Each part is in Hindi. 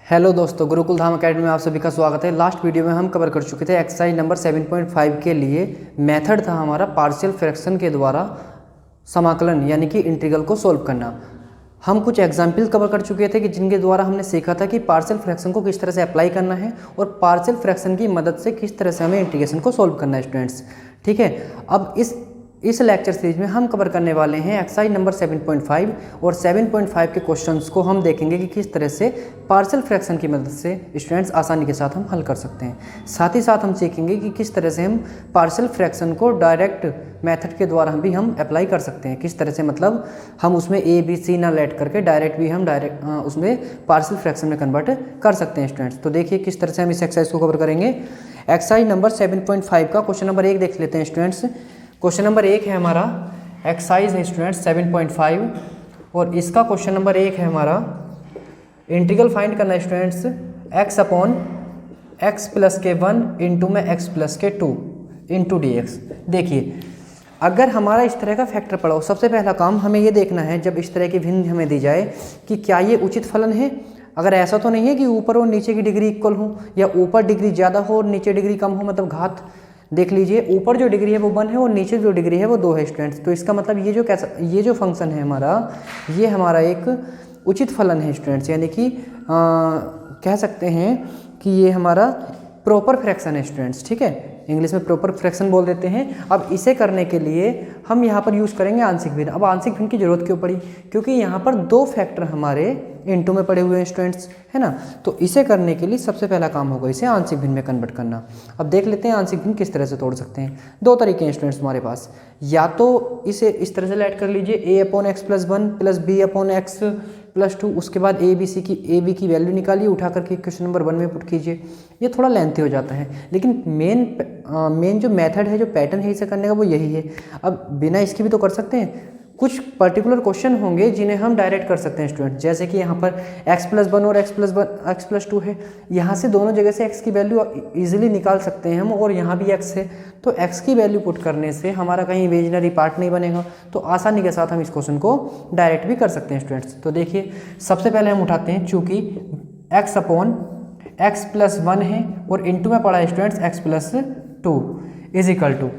हेलो दोस्तों, गुरुकुल धाम अकेडमी में आप सभी का स्वागत है। लास्ट वीडियो में हम कवर कर चुके थे एक्सरसाइज नंबर 7.5 के लिए मेथड था हमारा पार्शियल फ्रैक्शन के द्वारा समाकलन यानी कि इंटीग्रल को सॉल्व करना। हम कुछ एग्जाम्पल कवर कर चुके थे कि जिनके द्वारा हमने सीखा था कि पार्शियल फ्रैक्शन को किस तरह से अप्लाई करना है और पार्शियल फ्रैक्शन की मदद से किस तरह से हमें इंटीग्रेशन को सॉल्व करना है स्टूडेंट्स। ठीक है, अब इस लेक्चर सीरीज में हम कवर करने वाले हैं एक्सरसाइज नंबर 7.5 और 7.5 के क्वेश्चंस को हम देखेंगे कि किस तरह से पार्शियल फ्रैक्शन की मदद से स्टूडेंट्स आसानी के साथ हम हल कर सकते हैं। साथ ही साथ हम सीखेंगे कि किस तरह से हम पार्शियल फ्रैक्शन को डायरेक्ट मेथड के द्वारा भी हम अप्लाई कर सकते हैं। किस तरह से मतलब हम उसमें ए बी सी ना लेट करके डायरेक्ट भी हम उसमें पार्शियल फ्रैक्शन में कन्वर्ट कर सकते हैं स्टूडेंट्स। तो देखिए किस तरह से हम इस एक्सरसाइज को कवर करेंगे। एक्सरसाइज नंबर 7.5 का क्वेश्चन नंबर 1 देख लेते हैं स्टूडेंट्स। क्वेश्चन नंबर 1 है हमारा एक्सरसाइज है स्टूडेंट्स 7.5 और इसका क्वेश्चन नंबर 1 है हमारा इंटीग्रल फाइंड करना है students x upon x plus के 1 इंटू में x प्लस के 2 इंटू डी एक्स। देखिए अगर हमारा इस तरह का फैक्टर पड़ा हो, सबसे पहला काम हमें ये देखना है जब इस तरह की भिन्न हमें दी जाए कि क्या ये उचित फलन है। अगर ऐसा तो नहीं है कि ऊपर और नीचे की डिग्री इक्वल हो या ऊपर डिग्री ज़्यादा हो और नीचे डिग्री कम हो, मतलब घात देख लीजिए ऊपर जो डिग्री है वो 1 है और नीचे जो डिग्री है वो 2 है स्टूडेंट्स। तो इसका मतलब ये जो फंक्शन है ये हमारा एक उचित फलन है स्टूडेंट्स, यानी कि कह सकते हैं कि ये हमारा प्रॉपर फ्रैक्शन है स्टूडेंट्स। ठीक है, इंग्लिश में प्रॉपर फ्रैक्शन बोल देते हैं। अब इसे करने के लिए हम यहाँ पर यूज़ करेंगे आंशिक भिन्न। अब आंशिक भिन्न की जरूरत क्यों पड़ी? क्योंकि यहाँ पर 2 फैक्टर हमारे इनटू में पड़े हुए हैं स्टूडेंट्स, है ना। तो इसे करने के लिए सबसे पहला काम होगा इसे आंशिक भिन्न में कन्वर्ट करना। अब देख लेते हैं आंशिक भिन्न किस तरह से तोड़ सकते हैं। 2 तरीके हैं स्टूडेंट्स हमारे पास, या तो इसे इस तरह से लेट कर लीजिए a upon x plus 1 plus b upon x plus 2, उसके बाद ए बी की वैल्यू निकालिए, उठा करके क्वेश्चन नंबर 1 में पुट कीजिए। ये थोड़ा लेंथी हो जाता है, लेकिन मेन जो मेथड है, जो पैटर्न है इसे करने का वो यही है। अब बिना इसके भी तो कर सकते हैं। कुछ पर्टिकुलर क्वेश्चन होंगे जिन्हें हम डायरेक्ट कर सकते हैं स्टूडेंट, जैसे कि यहाँ पर x प्लस 1 और x प्लस 2 है। यहाँ से दोनों जगह से x की वैल्यू इजीली निकाल सकते हैं हम, और यहाँ भी x है तो x की वैल्यू पुट करने से हमारा कहीं इमेजिनरी पार्ट नहीं बनेगा, तो आसानी के साथ हम इस क्वेश्चन को डायरेक्ट भी कर सकते हैं स्टूडेंट्स। तो देखिए सबसे पहले हम उठाते हैं, चूँकि x अपॉन x प्लस 1 है और इंटू में पड़ा है students x plus 2 is equal to,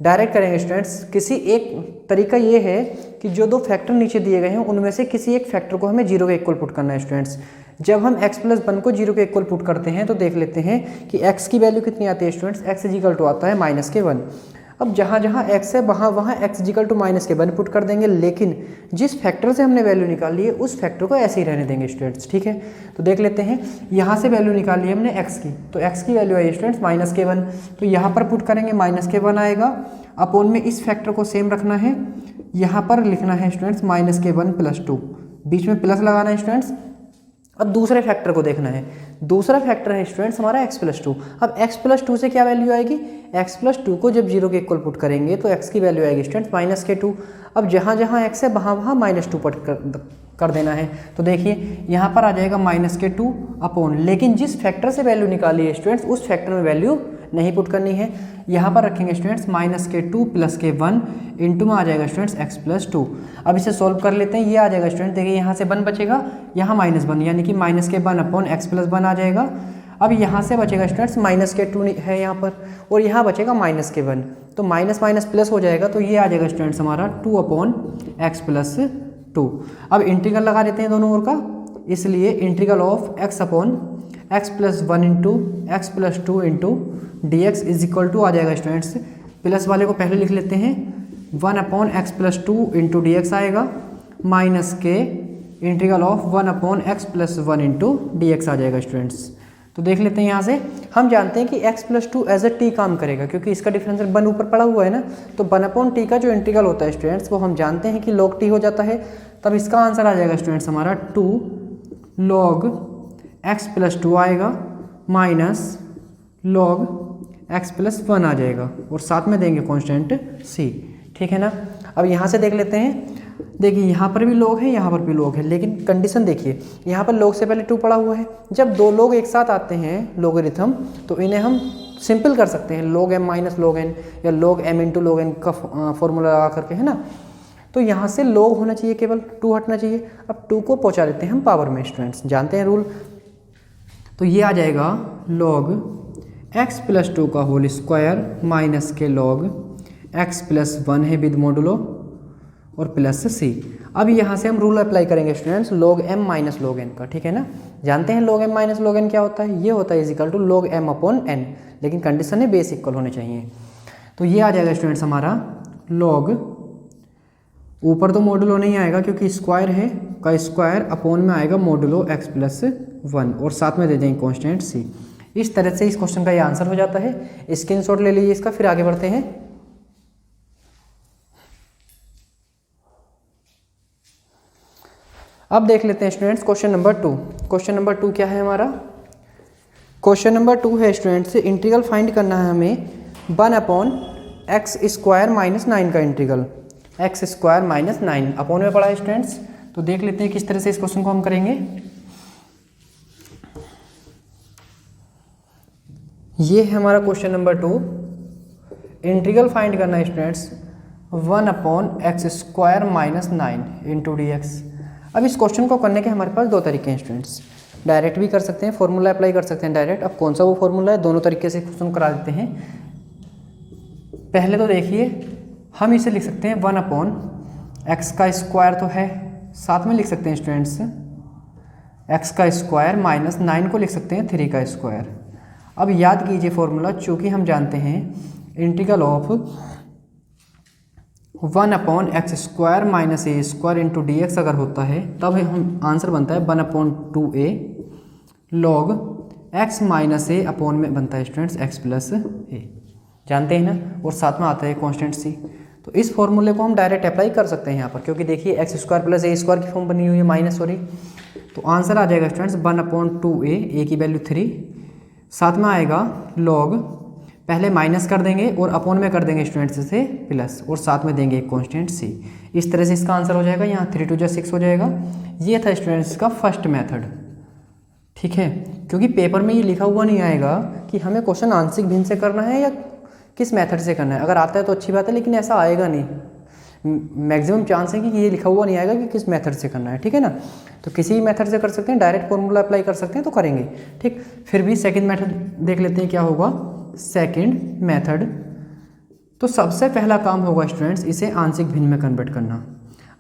direct करेंगे स्टूडेंट्स। किसी एक तरीका ये है कि जो 2 फैक्टर नीचे दिए गए हैं उनमें से किसी एक फैक्टर को हमें 0 के इक्वल पुट करना है स्टूडेंट्स। जब हम x प्लस 1 को 0 के इक्वल पुट करते हैं तो देख लेते हैं कि x की वैल्यू कितनी आती है students, x is equal to आता है माइनस के 1। अब जहाँ जहाँ x है वहाँ x is equal to minus के 1 पुट कर देंगे, लेकिन जिस फैक्टर से हमने वैल्यू निकाली है उस फैक्टर को ऐसे ही रहने देंगे स्टूडेंट्स। ठीक है, तो देख लेते हैं यहाँ से वैल्यू निकाली है हमने x की, तो x की वैल्यू आई स्टूडेंट्स माइनस के 1, तो यहाँ पर पुट करेंगे माइनस के 1 आएगा। अपोन में इस फैक्टर को सेम रखना है, यहाँ पर लिखना है स्टूडेंट्स माइनस के 1 प्लस 2, बीच में प्लस लगाना है स्टूडेंट्स। अब दूसरे फैक्टर को देखना है, दूसरा फैक्टर है स्टूडेंट्स हमारा x प्लस 2। अब x प्लस 2 से क्या वैल्यू आएगी, x प्लस 2 को जब 0 के इक्वल पुट करेंगे तो x की वैल्यू आएगी स्टूडेंट्स माइनस के 2। अब जहाँ जहाँ x है वहाँ माइनस 2 पुट कर देना है, तो देखिए यहाँ पर आ जाएगा माइनस के 2 अपॉन, लेकिन जिस फैक्टर से वैल्यू निकाली है स्टूडेंट्स उस फैक्टर में वैल्यू नहीं पुट करनी है। यहाँ पर रखेंगे स्टूडेंट्स माइनस के 2 प्लस के 1 इंटू में आ जाएगा स्टूडेंट्स x प्लस 2। अब इसे सॉल्व कर लेते हैं, ये आ जाएगा स्टूडेंट, देखिए यहाँ से 1 बचेगा, यहाँ माइनस 1 यानी कि माइनस के 1 अपॉन x प्लस 1 आ जाएगा। अब यहाँ से बचेगा स्टूडेंट्स माइनस के 2 है यहाँ पर, और यहाँ बचेगा माइनस के 1, तो माइनस माइनस प्लस हो जाएगा, तो ये आ जाएगा स्टूडेंट्स हमारा 2 अपॉन एक्स प्लस 2। अब इंटीग्रल लगा देते हैं दोनों ओर का, इसलिए integral of x upon x plus 1 into x plus 2 into d x is equal to आ जाएगा स्टूडेंट्स, प्लस वाले को पहले लिख लेते हैं 1 upon x plus 2 into d x आएगा, माइनस के integral of 1 upon x plus 1 into d x आ जाएगा स्टूडेंट्स। तो देख लेते हैं यहाँ से, हम जानते हैं कि x plus 2 as a t काम करेगा क्योंकि इसका डिफरेंशियल 1 ऊपर पड़ा हुआ है ना, तो 1 अपॉन टी का जो इंटीग्रल होता है स्टूडेंट्स वो हम जानते हैं कि log t हो जाता है। तब इसका आंसर आ जाएगा स्टूडेंट्स हमारा 2 log x प्लस 2 आएगा माइनस log x प्लस 1 आ जाएगा, और साथ में देंगे कॉन्स्टेंट c। ठीक है ना। अब यहाँ से देख लेते हैं, देखिए यहाँ पर भी log है, यहाँ पर भी log है, लेकिन कंडीशन देखिए, यहाँ पर log से पहले 2 पड़ा हुआ है। जब 2 log एक साथ आते हैं लोगरिथम, तो इन्हें हम सिंपल कर सकते हैं, log m minus log n या log m into log n का फॉर्मूला लगा करके, है ना। तो यहाँ से log होना चाहिए, केवल 2 हटना चाहिए। अब 2 को पहुँचा देते हैं हम पावर में स्टूडेंट्स, जानते हैं रूल, तो ये आ जाएगा log x प्लस 2 का होल स्क्वायर माइनस के log x प्लस 1 है विद मोडुलो और प्लस c। अब यहाँ से हम रूल अप्लाई करेंगे students log m minus log n का, ठीक है ना। जानते हैं log m minus log n क्या होता है, ये होता है is equal to log m upon n, लेकिन कंडीशन है बेस इक्वल होने चाहिए। तो ये आ जाएगा स्टूडेंट्स हमारा log, ऊपर तो मोडुलो नहीं आएगा क्योंकि स्क्वायर है, का स्क्वायर अपॉन में आएगा मोडुलो x प्लस 1 और साथ में दे देंगे कॉन्स्टेंट c। इस तरह से इस क्वेश्चन का ये आंसर हो जाता है। स्क्रीनशॉट ले लीजिए इसका, फिर आगे बढ़ते हैं। अब देख लेते हैं students question number 2। Question number 2 क्या है हमारा, क्वेश्चन नंबर 2 है स्टूडेंट्स इंटीग्रल फाइंड करना है हमें 1 अपॉन एक्स स्क्वायर माइनस 9 का integral, x square minus 9 upon में पड़ा है स्टूडेंट्स। तो देख लेते हैं किस तरह से इस क्वेश्चन को हम करेंगे। ये है हमारा क्वेश्चन नंबर 2, इंटीग्रल फाइंड करना है students 1 upon x square minus 9 into d x. अब इस क्वेश्चन को करने के हमारे पास दो तरीके हैं स्टूडेंट्स, डायरेक्ट भी कर सकते हैं, फॉर्मूला अप्लाई कर सकते हैं डायरेक्ट। अब कौन सा वो फॉर्मूला है, दोनों तरीके से क्वेश्चन करा देते हैं। पहले तो देखिए हम इसे लिख सकते हैं 1 अपॉन एक्स का स्क्वायर तो है, साथ में लिख सकते हैं स्टूडेंट्स एक्स का स्क्वायर माइनस 9 को लिख सकते हैं 3 का स्क्वायर। अब याद कीजिए फॉर्मूला, चूँकि हम जानते हैं integral of 1 upon x square minus a square into d x अगर होता है तब हम आंसर बनता है 1 upon 2a log x minus a upon में बनता है स्टूडेंट्स एक्स प्लस ए, जानते हैं ना, और साथ में आता है कांस्टेंट सी। तो इस फॉर्मूले को हम डायरेक्ट अप्लाई कर सकते हैं यहाँ पर, क्योंकि देखिए एक्स स्क्वायर प्लस ए स्क्वायर की फॉर्म बनी हुई है माइनस, सॉरी। तो आंसर आ जाएगा स्टूडेंट्स 1 अपॉन 2a, ए की वैल्यू 3, साथ में आएगा लॉग, पहले माइनस कर देंगे और अपॉन में कर देंगे स्टूडेंट्स से प्लस, और साथ में देंगे एक कांस्टेंट सी। इस तरह से इसका आंसर हो जाएगा, यहाँ 3 2 6 हो जाएगा। ये था स्टूडेंट्स का फर्स्ट मेथड, ठीक है। क्योंकि पेपर में ये लिखा हुआ नहीं आएगा कि हमें क्वेश्चन आंशिक भिन्न से करना है या किस मेथड से करना है। अगर आता है तो अच्छी बात है, लेकिन ऐसा आएगा नहीं, मैक्सिमम चांस है कि ये लिखा हुआ नहीं आएगा कि किस मेथड से करना है, ठीक है ना। तो किसी भी मेथड से कर सकते हैं, डायरेक्ट फॉर्मूला अप्लाई कर सकते हैं तो करेंगे, ठीक। फिर भी सेकंड मेथड देख लेते हैं क्या होगा। सेकंड मेथड, तो सबसे पहला काम होगा स्टूडेंट्स इसे आंशिक भिन्न में कन्वर्ट करना।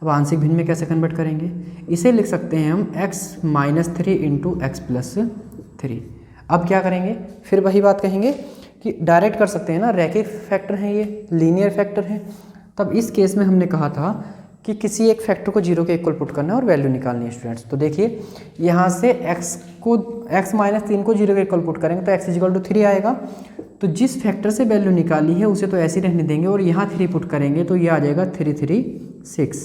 अब आंशिक भिन्न में कैसे कन्वर्ट करेंगे, इसे लिख सकते हैं हम x minus 3 into x plus 3। अब क्या करेंगे, फिर वही बात कहेंगे कि डायरेक्ट कर सकते हैं ना, रैखिक फैक्टर हैं ये, लीनियर फैक्टर है। तब इस केस में हमने कहा था कि किसी एक फैक्टर को 0 के इक्वल पुट करना है और वैल्यू निकालनी है स्टूडेंट्स। तो देखिए यहाँ से x माइनस 3 को 0 के इक्वल पुट करेंगे तो x इक्वल टू 3 आएगा। तो जिस फैक्टर से वैल्यू निकाली है उसे तो ऐसे ही रहने देंगे और यहाँ 3 पुट करेंगे तो ये आ जाएगा 3 3 6,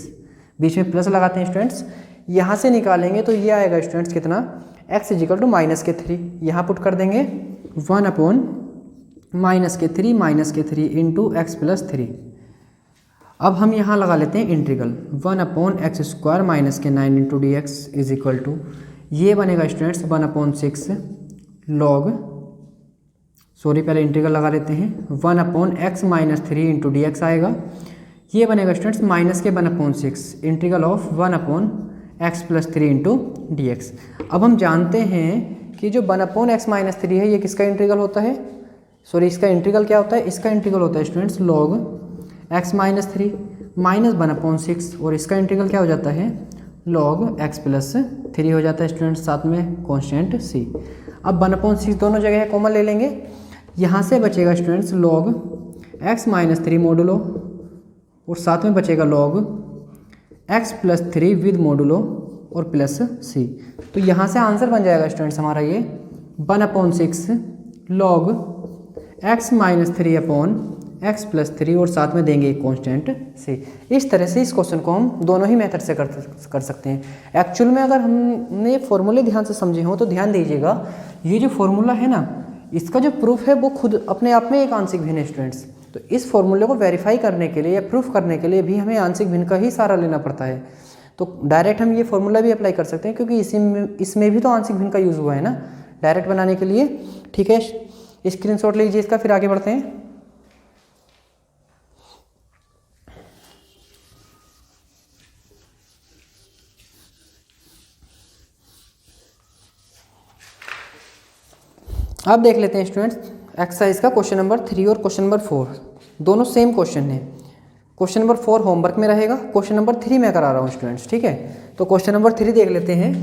बीच में प्लस लगाते हैं स्टूडेंट्स। यहाँ से निकालेंगे तो ये आएगा स्टूडेंट्स कितना, x इक्वल टू माइनस के 3, यहाँ पुट कर देंगे 1 अपॉन माइनस के 3 इंटू एक्स प्लस 3। अब हम यहाँ लगा लेते हैं integral 1 upon x square minus के 9 into d x is equal to, ये बनेगा स्टूडेंट्स 1 अपॉन 6 लॉग, सॉरी पहले इंटीग्रल लगा लेते हैं, 1 upon x minus 3 into d x आएगा। ये बनेगा स्टूडेंट्स माइनस के 1 upon 6 integral of 1 upon x plus 3 into d x. अब हम जानते हैं कि जो 1 अपॉन एक्स माइनस 3 है ये किसका इंटीग्रल होता है, सॉरी इसका इंटीग्रल क्या होता है, इसका इंटीग्रल होता है students log x minus 3 minus 1 upon 6, और इसका इंटीग्रल क्या हो जाता है लॉग x प्लस 3 हो जाता है स्टूडेंट्स, साथ में कांस्टेंट c। अब 1 अपॉन 6 दोनों जगह कॉमन ले लेंगे, यहाँ से बचेगा students log x minus 3 modulo और साथ में बचेगा log x plus 3 with modulo और प्लस c। तो यहाँ से आंसर बन जाएगा स्टूडेंट्स हमारा ये 1 upon 6 log x minus 3 upon x plus 3 और साथ में देंगे एक कॉन्स्टेंट c। इस तरह से इस क्वेश्चन को हम दोनों ही मेथड से कर सकते हैं। एक्चुअल में अगर हमने फॉर्मूले ध्यान से समझे हों तो ध्यान दीजिएगा, ये जो फॉर्मूला है ना इसका जो प्रूफ है वो खुद अपने आप में एक आंशिक भिन्न है स्टूडेंट्स। तो इस फॉर्मूले को वेरीफाई करने के लिए या प्रूफ करने के लिए भी हमें आंशिक भिन्न का ही सहारा लेना पड़ता है। तो डायरेक्ट हम ये फॉर्मूला भी अप्लाई कर सकते हैं क्योंकि इसमें भी तो आंशिक भिन्न का यूज़ हुआ है ना डायरेक्ट बनाने के लिए, ठीक है। स्क्रीनशॉट लीजिए इसका, फिर आगे बढ़ते हैं। अब देख लेते हैं स्टूडेंट्स एक्सरसाइज का क्वेश्चन नंबर 3 और क्वेश्चन नंबर 4 दोनों सेम क्वेश्चन है। क्वेश्चन नंबर 4 होमवर्क में रहेगा, क्वेश्चन नंबर 3 मैं करा रहा हूँ स्टूडेंट्स, ठीक है। तो क्वेश्चन नंबर 3 देख लेते हैं।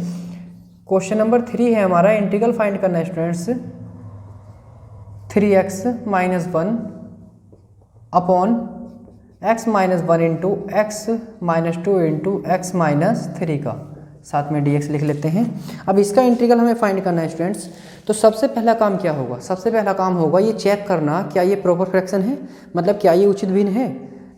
क्वेश्चन नंबर 3 है हमारा, इंटीग्रल फाइंड करना है students 3x minus 1 upon x minus 1 into x minus 2 into x minus 3 का, साथ में dx लिख लेते हैं। अब इसका इंटीग्रल हमें फाइंड करना है स्टूडेंट्स। तो सबसे पहला काम क्या होगा, सबसे पहला काम होगा ये चेक करना क्या ये प्रॉपर फ्रैक्शन है, मतलब क्या ये उचित भिन्न है,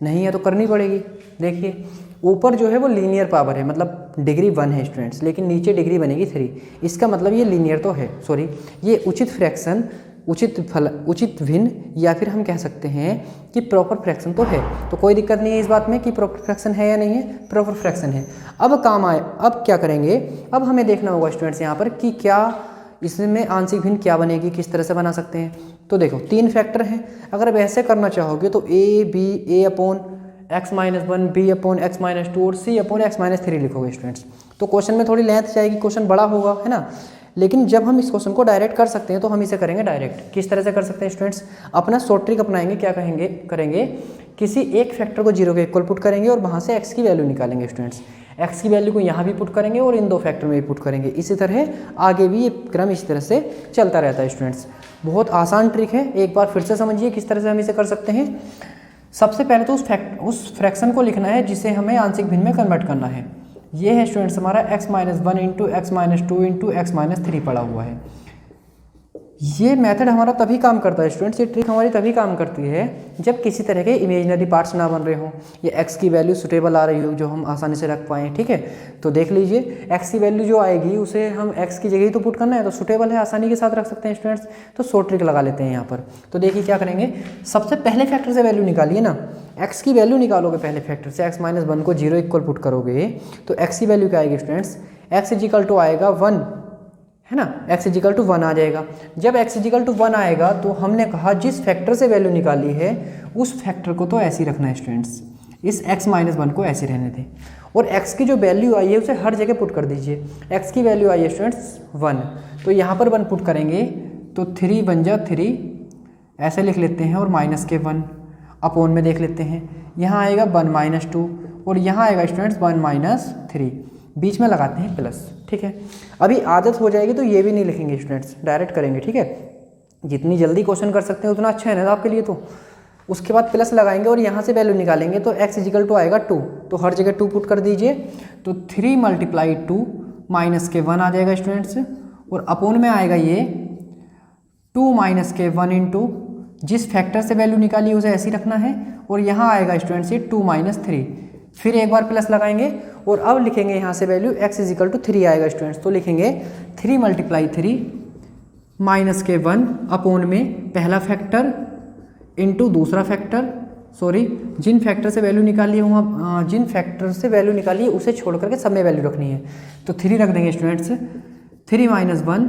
नहीं है तो करनी पड़ेगी। देखिए ऊपर जो है वो लीनियर पावर है, मतलब डिग्री 1 है स्टूडेंट्स, लेकिन नीचे डिग्री बनेगी 3। इसका मतलब ये लीनियर तो है, सॉरी ये उचित फ्रैक्शन, उचित भिन्न, या फिर हम कह सकते हैं कि प्रॉपर फ्रैक्शन तो है। तो कोई दिक्कत नहीं है इस बात में कि प्रॉपर फ्रैक्शन है या नहीं है, प्रॉपर फ्रैक्शन है। अब काम आए, अब क्या करेंगे, अब हमें देखना होगा स्टूडेंट्स यहाँ पर कि क्या इसमें आंशिक भिन्न क्या बनेगी, किस तरह से बना सकते हैं। तो देखो 3 फैक्टर हैं, अगर अब ऐसे करना चाहोगे तो a upon x minus 1, b upon x minus 2 और सी अपॉन एक्स माइनस 3 लिखोगे स्टूडेंट्स। तो क्वेश्चन में थोड़ी लेंथ जाएगी, क्वेश्चन बड़ा होगा, है ना। लेकिन जब हम इस क्वेश्चन को डायरेक्ट कर सकते हैं तो हम इसे करेंगे डायरेक्ट। किस तरह से कर सकते हैं स्टूडेंट्स, अपना शॉर्ट ट्रिक अपनाएंगे। क्या करेंगे किसी एक फैक्टर को 0 के इक्वल पुट करेंगे और वहाँ से x की वैल्यू निकालेंगे स्टूडेंट्स। x की वैल्यू को यहाँ भी पुट करेंगे और इन 2 फैक्टर में भी पुट करेंगे। इसी तरह आगे भी ये क्रम इस तरह से चलता रहता है स्टूडेंट्स। बहुत आसान ट्रिक है, एक बार फिर से समझिए किस तरह से हम इसे कर सकते हैं। सबसे पहले तो उस फ्रैक्शन को लिखना है जिसे हमें आंशिक भिन्न में कन्वर्ट करना है। ये है स्टूडेंट्स हमारा x minus 1 into x minus 2 into x minus 3 पड़ा हुआ है। ये मेथड हमारा तभी काम करता है स्टूडेंट्स, ये ट्रिक हमारी तभी काम करती है जब किसी तरह के इमेजिनरी पार्ट्स ना बन रहे हों, या x की वैल्यू सुटेबल आ रही हो जो हम आसानी से रख पाएँ, ठीक है। तो देख लीजिए x की वैल्यू जो आएगी उसे हम x की जगह ही तो पुट करना है, तो सुटेबल है, आसानी के साथ रख सकते हैं स्टूडेंट्स। तो शॉर्ट ट्रिक लगा लेते हैं यहाँ पर। तो देखिए क्या करेंगे, सबसे पहले फैक्टर से वैल्यू निकालिए ना, x की वैल्यू निकालोगे पहले फैक्टर से, x माइनस 1 को 0 इक्वल पुट करोगे तो x की वैल्यू क्या आएगी स्टूडेंट्स, x इजिकल टू आएगा 1, है ना, x इजिकल टू 1 आ जाएगा। जब x इजिकल टू 1 आएगा तो हमने कहा जिस फैक्टर से वैल्यू निकाली है उस फैक्टर को तो ऐसे ही रखना है स्टूडेंट्स, इस x माइनस 1 को ऐसे रहने दें, और x की जो वैल्यू आई है उसे हर जगह पुट कर दीजिए। x की वैल्यू आई है स्टूडेंट्स 1, तो यहाँ पर 1 पुट करेंगे तो 3 बन जा 3, ऐसे लिख लेते हैं, और माइनस के 1 अपॉन में देख लेते हैं, यहाँ आएगा 1 माइनस 2 और यहाँ आएगा स्टूडेंट्स 1 माइनस 3, बीच में लगाते हैं प्लस, ठीक है। अभी आदत हो जाएगी तो ये भी नहीं लिखेंगे स्टूडेंट्स, डायरेक्ट करेंगे, ठीक है। जितनी जल्दी क्वेश्चन कर सकते हैं उतना अच्छा है ना आपके लिए। तो उसके बाद प्लस लगाएंगे और यहाँ से वैल्यू निकालेंगे तो x इजिकल टू आएगा 2, तो हर जगह 2 पुट कर दीजिए। तो 3 मल्टीप्लाई 2 माइनस के 1 आ जाएगा स्टूडेंट्स, और अपोन में आएगा ये 2 माइनस के 1 इंटू जिस फैक्टर से वैल्यू निकाली उसे ऐसे ही रखना है, और यहाँ आएगा स्टूडेंट्स ये 2 माइनस 3, फिर एक बार प्लस लगाएंगे और अब लिखेंगे यहाँ से वैल्यू x इजिकल टू 3 आएगा स्टूडेंट्स। तो लिखेंगे 3 मल्टीप्लाई 3 माइनस के 1 अपोन में पहला फैक्टर इंटू दूसरा फैक्टर, सॉरी जिन फैक्टर से वैल्यू निकाली है वहाँ जिन फैक्टर से वैल्यू निकाली है उसे छोड़ करके सब में वैल्यू रखनी है। तो 3 रख देंगे स्टूडेंट्स, 3 माइनस 1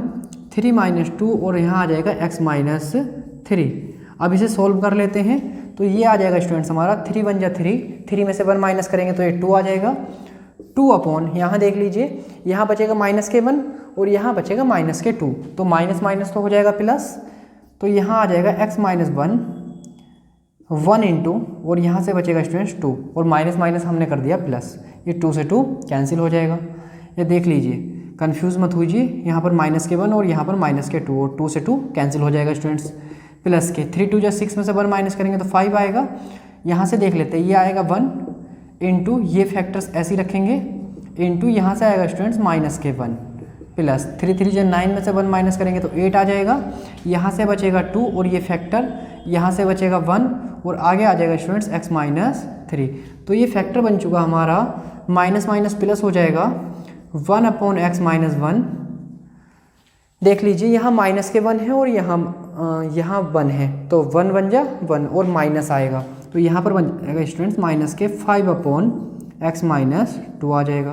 3 माइनस 2 और यहाँ आ जाएगा x माइनस 3। अब इसे सोल्व कर लेते हैं तो ये आ जाएगा स्टूडेंट्स हमारा 3 बन जा 3, 3 में से 1 माइनस करेंगे तो ये 2 आ जाएगा, 2 अपॉन यहाँ देख लीजिए, यहाँ बचेगा माइनस के 1 और यहाँ बचेगा माइनस के 2, तो माइनस माइनस तो हो जाएगा प्लस, तो यहाँ आ जाएगा x माइनस 1 इंटू और यहाँ से बचेगा स्टूडेंट्स 2 और माइनस माइनस हमने कर दिया प्लस, ये 2 से 2 कैंसिल हो जाएगा। ये देख लीजिए, कंफ्यूज मत होइए, यहाँ पर माइनस के 1 और यहाँ पर माइनस के 2 और 2 से 2 कैंसिल हो जाएगा स्टूडेंट्स। प्लस के 3 2 6 में से 1 माइनस करेंगे तो 5 आएगा। यहाँ से देख लेते हैं, ये आएगा 1 इंटू ये फैक्टर्स ऐसे ही रखेंगे इंटू यहाँ से आएगा स्टूडेंट्स माइनस के 1 प्लस 3 3 9 में से 1 माइनस करेंगे तो 8 आ जाएगा। यहाँ से बचेगा 2 और ये फैक्टर यहाँ से बचेगा 1 और आगे आ जाएगा स्टूडेंट्स x माइनस 3। तो ये फैक्टर बन चुका हमारा, माइनस माइनस प्लस हो जाएगा 1 अपॉन एक्स माइनस 1। देख लीजिए यहाँ माइनस के 1 है और यहाँ 1 है, तो 1 बन जा 1 और माइनस आएगा तो यहाँ पर बन जाएगा स्टूडेंट्स माइनस के 5 अपॉन एक्स माइनस 2 आ जाएगा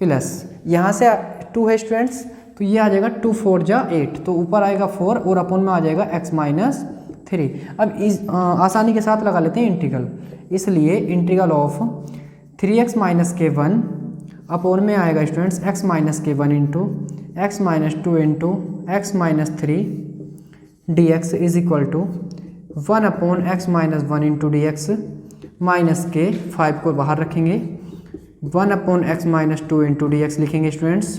प्लस यहाँ से 2 है स्टूडेंट्स, तो ये आ जाएगा 2 4 जा 8, तो ऊपर आएगा 4 और अपॉन में आ जाएगा x माइनस 3। अब इस आसानी के साथ लगा लेते हैं इंटीग्रल, इसलिए इंटीग्रल ऑफ 3x माइनस के 1 अपॉन में आएगा स्टूडेंट्स x माइनस के 1 into x minus 2 into x minus 3 d x is equal to 1/x minus 1 into d x minus के 5 को बाहर रखेंगे 1/x minus 2 into d x लिखेंगे स्टूडेंट्स,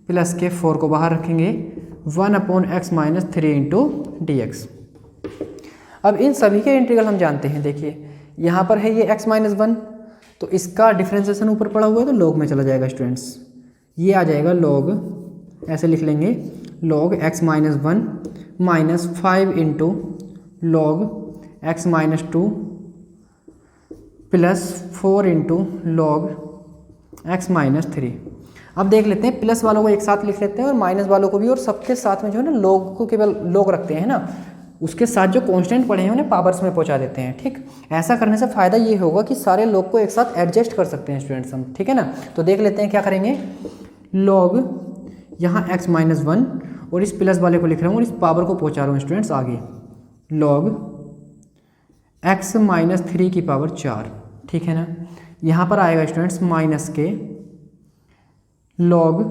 प्लस के 4 को बाहर रखेंगे 1/x minus 3 into d x. अब इन सभी के इंटीग्रल हम जानते हैं। देखिए यहाँ पर है ये x माइनस 1, तो इसका डिफ्रेंसिएशन ऊपर पड़ा हुआ है तो log में चला जाएगा स्टूडेंट्स। ये आ जाएगा log, ऐसे लिख लेंगे log x minus 1 minus 5 into log x minus 2 plus 4 into log x minus 3। अब देख लेते हैं, प्लस वालों को एक साथ लिख लेते हैं और माइनस वालों को भी, और सबके साथ में जो है ना log को केवल log रखते हैं ना, उसके साथ जो कांस्टेंट पड़े हैं उन्हें पावर्स में पहुंचा देते हैं। ठीक, ऐसा करने से फ़ायदा ये होगा कि सारे लोग को एक साथ एडजस्ट कर सकते हैं स्टूडेंट्स हम। ठीक है ना, तो देख लेते हैं क्या करेंगे। log यहाँ x माइनस 1 और इस प्लस वाले को लिख रहा हूँ और इस पावर को पहुँचा रहा हूँ स्टूडेंट्स आगे, log x माइनस 3 की पावर 4। ठीक है ना, यहाँ पर आएगा स्टूडेंट्स माइनस के log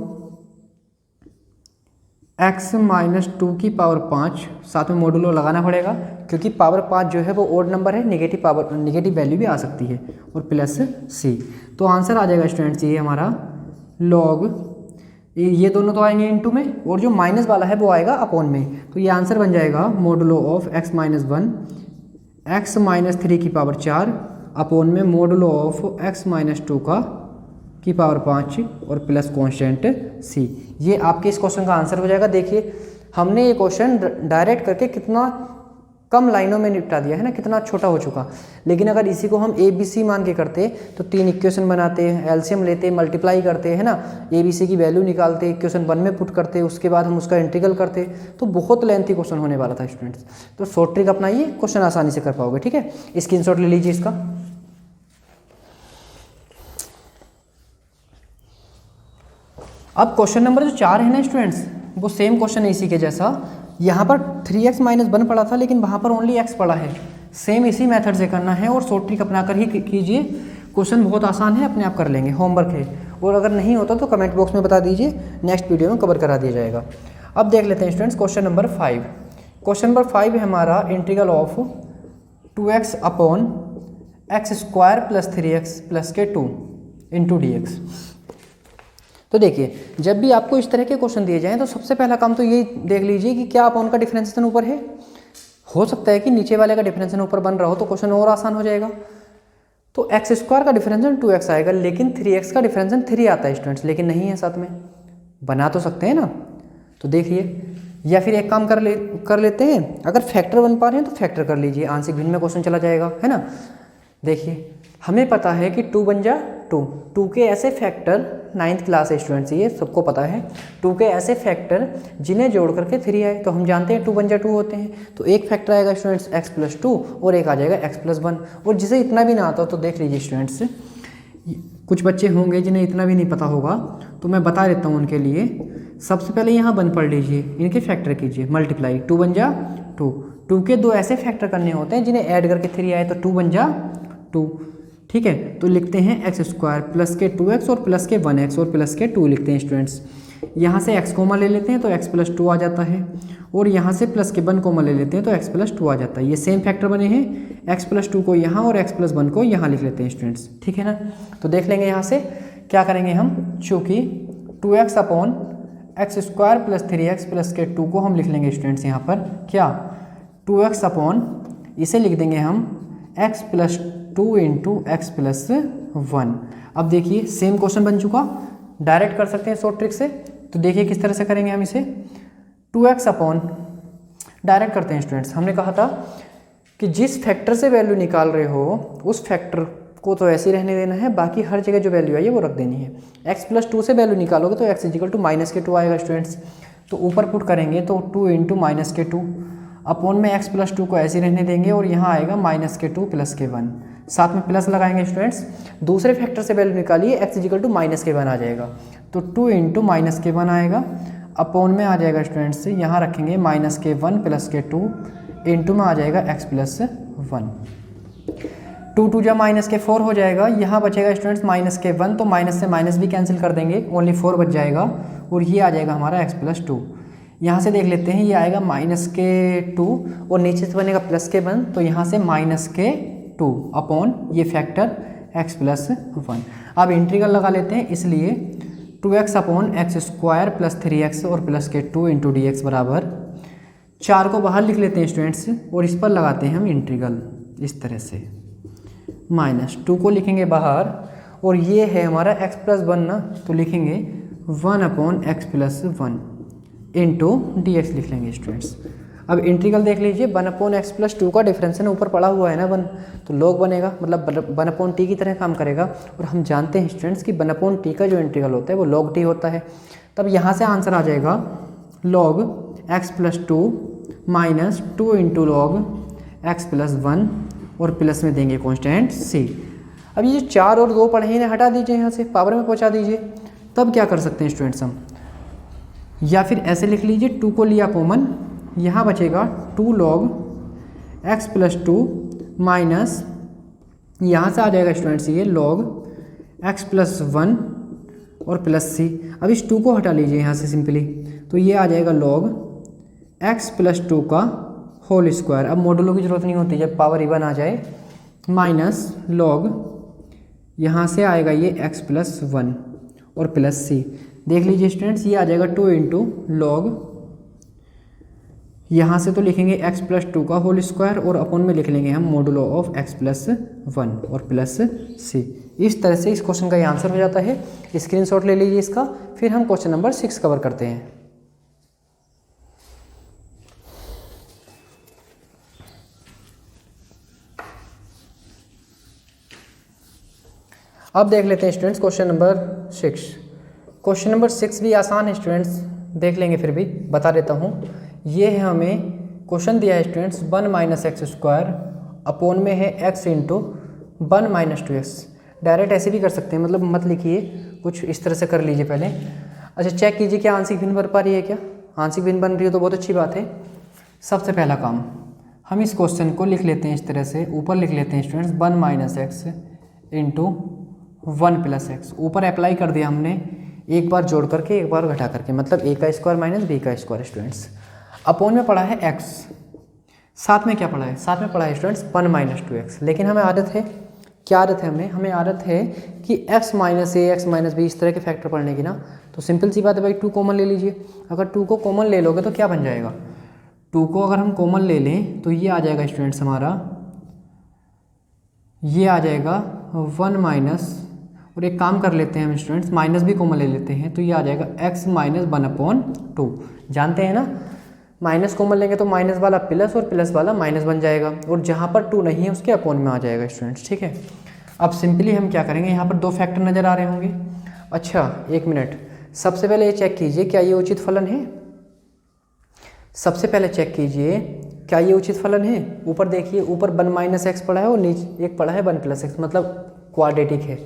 x माइनस 2 की पावर 5, साथ में मॉडुलो लगाना पड़ेगा क्योंकि पावर 5 जो है वो ओड नंबर है, नेगेटिव वैल्यू भी आ सकती है, और प्लस c। तो आंसर आ जाएगा स्टूडेंट्स ये हमारा log, ये दोनों तो आएंगे इनटू में, और जो माइनस वाला है वो आएगा अपॉन में। तो ये आंसर बन जाएगा modulo of x minus 1 x minus 3 की पावर 4 अपॉन में मॉडुलो ऑफ x माइनस 2 की पावर 5 और प्लस कांस्टेंट c। ये आपके इस क्वेश्चन का आंसर हो जाएगा। देखिए हमने ये क्वेश्चन डायरेक्ट करके कितना कम लाइनों में निपटा दिया है ना, कितना छोटा हो चुका। लेकिन अगर इसी को हम ए बी सी मान के करते तो 3 इक्वेशन बनाते, एलसीएम लेते, मल्टीप्लाई करते है ना, ए बी सी की वैल्यू निकालते, इक्वेशन 1 में पुट करते, उसके बाद हम उसका इंटीग्रल करते, तो बहुत लेंथी क्वेश्चन होने वाला था स्टूडेंट्स। तो शॉर्ट ट्रिक अपनाइए, क्वेश्चन आसानी से कर पाओगे। ठीक है, स्क्रीनशॉट ले लीजिए इसका। अब क्वेश्चन नंबर जो 4 है ना स्टूडेंट्स, वो सेम क्वेश्चन है इसी के जैसा। यहाँ पर 3x माइनस 1 पड़ा था लेकिन वहाँ पर ओनली x पड़ा है। सेम इसी मेथड से करना है और शॉर्ट ट्रिक अपना कर ही कीजिए। क्वेश्चन बहुत आसान है, अपने आप कर लेंगे, होमवर्क है। और अगर नहीं होता तो कमेंट बॉक्स में बता दीजिए, नेक्स्ट वीडियो में कवर करा दिया जाएगा। अब देख लेते हैं students question number 5। Question number 5 है हमारा integral of 2x upon x square plus 3x plus के 2 इंटू डी एक्स। तो देखिए जब भी आपको इस तरह के क्वेश्चन दिए जाएं तो सबसे पहला काम तो ये देख लीजिए कि क्या अपॉन का डिफरेंशिएशन ऊपर है। हो सकता है कि नीचे वाले का डिफरेंशिएशन ऊपर बन रहा हो तो क्वेश्चन और आसान हो जाएगा। तो एक्स स्क्वायर का डिफरेंशिएशन 2x आएगा, लेकिन 3x का डिफरेंशिएशन 3 आता है स्टूडेंट्स, लेकिन नहीं है साथ में। बना तो सकते हैं ना, तो देखिए, या फिर एक काम कर लेते हैं, अगर फैक्टर बन पा रहे हैं तो फैक्टर कर लीजिए, आंशिक भिन्न में क्वेश्चन चला जाएगा, है ना। देखिए हमें पता है कि 2 बन जा 2 के ऐसे फैक्टर, 9th क्लास है स्टूडेंट्स, ये सबको पता है, 2 के ऐसे फैक्टर जिन्हें जोड़ करके 3 आए, तो हम जानते हैं 2 बन जा 2 होते हैं। तो एक फैक्टर आएगा स्टूडेंट्स x प्लस 2 और एक आ जाएगा x प्लस 1। और जिसे इतना भी ना आता हो तो देख लीजिए स्टूडेंट्स, कुछ बच्चे होंगे जिन्हें इतना भी नहीं पता होगा, तो मैं बता देता हूँ उनके लिए। सबसे पहले यहाँ 1 पढ़ लीजिए, इनके फैक्टर कीजिए, मल्टीप्लाई, 2 बन जा 2 के 2 ऐसे फैक्टर करने होते हैं जिन्हें ऐड करके 3 आए, तो 2 बन जा 2। ठीक है, तो लिखते हैं एक्स स्क्वायर प्लस के 2x और प्लस के 1x और प्लस के 2 लिखते हैं स्टूडेंट्स। यहाँ से x कोमा ले लेते हैं तो x प्लस 2 आ जाता है, और यहाँ से प्लस के 1 कोमा ले लेते हैं तो x प्लस 2 आ जाता है। ये सेम फैक्टर बने हैं, x प्लस 2 को यहाँ और x प्लस 1 को यहाँ लिख लेते हैं स्टूडेंट्स। ठीक है ना, तो देख लेंगे यहाँ से क्या करेंगे हम, चूँकि 2x upon x square plus 3x plus के 2 को हम लिख लेंगे स्टूडेंट्स यहाँ पर क्या, 2x अपॉन, इसे लिख देंगे हम x plus 2 into x plus 1। अब देखिए सेम क्वेश्चन बन चुका, डायरेक्ट कर सकते हैं शॉर्ट ट्रिक से। तो देखिए किस तरह से करेंगे हम इसे, 2x अपॉन, डायरेक्ट करते हैं स्टूडेंट्स। हमने कहा था कि जिस फैक्टर से वैल्यू निकाल रहे हो उस फैक्टर को तो ऐसे ही रहने देना है, बाकी हर जगह जो वैल्यू आई है वो रख देनी है। x प्लस 2 से वैल्यू निकालोगे तो x इजिकल टू माइनस के 2 आएगा स्टूडेंट्स। तो ऊपर पुट करेंगे तो 2 इंटू माइनस के 2 अपॉन में x प्लस 2 को ऐसे ही रहने देंगे, और यहाँ आएगा माइनस के 2 प्लस के 1, साथ में प्लस लगाएंगे स्टूडेंट्स। दूसरे फैक्टर से वैल्यू निकालिए, x इजिकल टू माइनस के 1 आ जाएगा, तो 2 इंटू माइनस के 1 आएगा, अपॉन में आ जाएगा स्टूडेंट्स, यहाँ रखेंगे माइनस के 1 प्लस के 2 इंटू में आ जाएगा x प्लस 1। 2 जा माइनस के 4 हो जाएगा, यहाँ बचेगा स्टूडेंट्स माइनस के 1, तो माइनस से माइनस भी कैंसिल कर देंगे, ओनली 4 बच जाएगा, और ये आ जाएगा हमारा x प्लस 2। यहाँ से देख लेते हैं, ये आएगा -2 और नीचे से बनेगा +1, तो यहाँ से -2 अपॉन ये फैक्टर x + 1। अब इंटीग्रल लगा लेते हैं, इसलिए 2x अपॉन x² + 3x और +2 × dx बराबर 4 को बाहर लिख लेते हैं स्टूडेंट्स, और इस पर लगाते हैं हम इंटीग्रल इस तरह से। -2 को लिखेंगे बाहर, और ये है हमारा x + 1 ना, तो लिखेंगे 1 अपॉन x + 1 इंटू dx लिख लेंगे स्टूडेंट्स। अब इंटीग्रल देख लीजिए, 1 अपॉन x + 2 का डिफरेंस है ना, ऊपर पड़ा हुआ है ना 1, तो log बनेगा, मतलब 1 अपॉन t की तरह काम करेगा। और हम जानते हैं स्टूडेंट्स कि 1 अपॉन t का जो इंटीग्रल होता है वो log t होता है। तब यहाँ से आंसर आ जाएगा log x + 2 minus 2 into log x + 1 और प्लस में देंगे कॉन्स्टेंट c। अब ये 4 और 2 पढ़े हैं, इन्हें हटा दीजिए, यहाँ से पावर में पहुँचा दीजिए। तब क्या कर सकते हैं स्टूडेंट्स हम, या फिर ऐसे लिख लीजिए, 2 को लिया कॉमन, यहाँ बचेगा 2 log x + 2 माइनस यहाँ से आ जाएगा स्टूडेंट्स ये log x + 1 और प्लस c। अब इस 2 को हटा लीजिए यहाँ से सिंपली, तो ये आ जाएगा log x + 2 का होल स्क्वायर। अब मॉडुलो की जरूरत नहीं होती जब पावर इवन आ जाए, माइनस log यहाँ से आएगा ये x + 1 और प्लस c। देख लीजिए स्टूडेंट्स, ये आ जाएगा 2 इंटू log, यहाँ से तो लिखेंगे x + 2 का होल स्क्वायर और अपॉन में लिख लेंगे हम मॉडुलो ऑफ x + 1 और प्लस c। इस तरह से इस क्वेश्चन का ये आंसर हो जाता है। स्क्रीनशॉट ले लीजिए इसका, फिर हम क्वेश्चन नंबर 6 कवर करते हैं। अब देख लेते हैं students question number 6। Question number 6 भी आसान है स्टूडेंट्स, देख लेंगे, फिर भी बता देता हूँ। ये है, हमें क्वेश्चन दिया है स्टूडेंट्स 1 - x² अपॉन में है x इंटू 1 - 2x। डायरेक्ट ऐसे भी कर सकते हैं, मतलब मत लिखिए, कुछ इस तरह से कर लीजिए पहले। अच्छा, चेक कीजिए क्या आंशिक भिन्न बन पा रही है, क्या आंशिक भिन्न बन रही है तो बहुत अच्छी बात है। सबसे पहला काम, हम इस क्वेश्चन को लिख लेते हैं इस तरह से, ऊपर लिख लेते हैं स्टूडेंट्स 1 - x इंटू 1 + x। ऊपर अप्लाई कर दिया हमने, एक बार जोड़ करके एक बार घटा करके, मतलब a का स्क्वायर माइनस b का स्क्वायर स्टूडेंट्स। अपॉन में पड़ा है x, साथ में क्या पड़ा है, साथ में पड़ा है स्टूडेंट्स 1 - 2x। लेकिन हमें आदत है, क्या आदत है हमें आदत है कि x - a x - b इस तरह के फैक्टर पढ़ने की ना, तो सिंपल सी बात है भाई, 2 कॉमन ले लीजिए। अगर 2 को कॉमन ले लोगे तो क्या बन जाएगा, 2 को अगर हम कॉमन ले लें तो ये आ जाएगा स्टूडेंट्स हमारा, ये आ जाएगा 1 माइनस, और एक काम कर लेते हैं हम स्टूडेंट्स, माइनस भी कॉमन ले लेते हैं, तो ये आ जाएगा x - 1/2। जानते हैं ना, माइनस कॉमन लेंगे तो माइनस वाला प्लस और प्लस वाला माइनस बन जाएगा, और जहाँ पर 2 नहीं है उसके अपॉन में आ जाएगा स्टूडेंट्स, ठीक है। अब सिंपली हम क्या करेंगे, यहाँ पर 2 फैक्टर नज़र आ रहे होंगे। अच्छा, एक मिनट, सबसे पहले ये चेक कीजिए क्या ये उचित फलन है। सबसे पहले चेक कीजिए क्या ये उचित फलन है। ऊपर देखिए, ऊपर 1 - x पड़ा है और नीचे एक पड़ा है 1 + x, मतलब क्वाड्रेटिक है,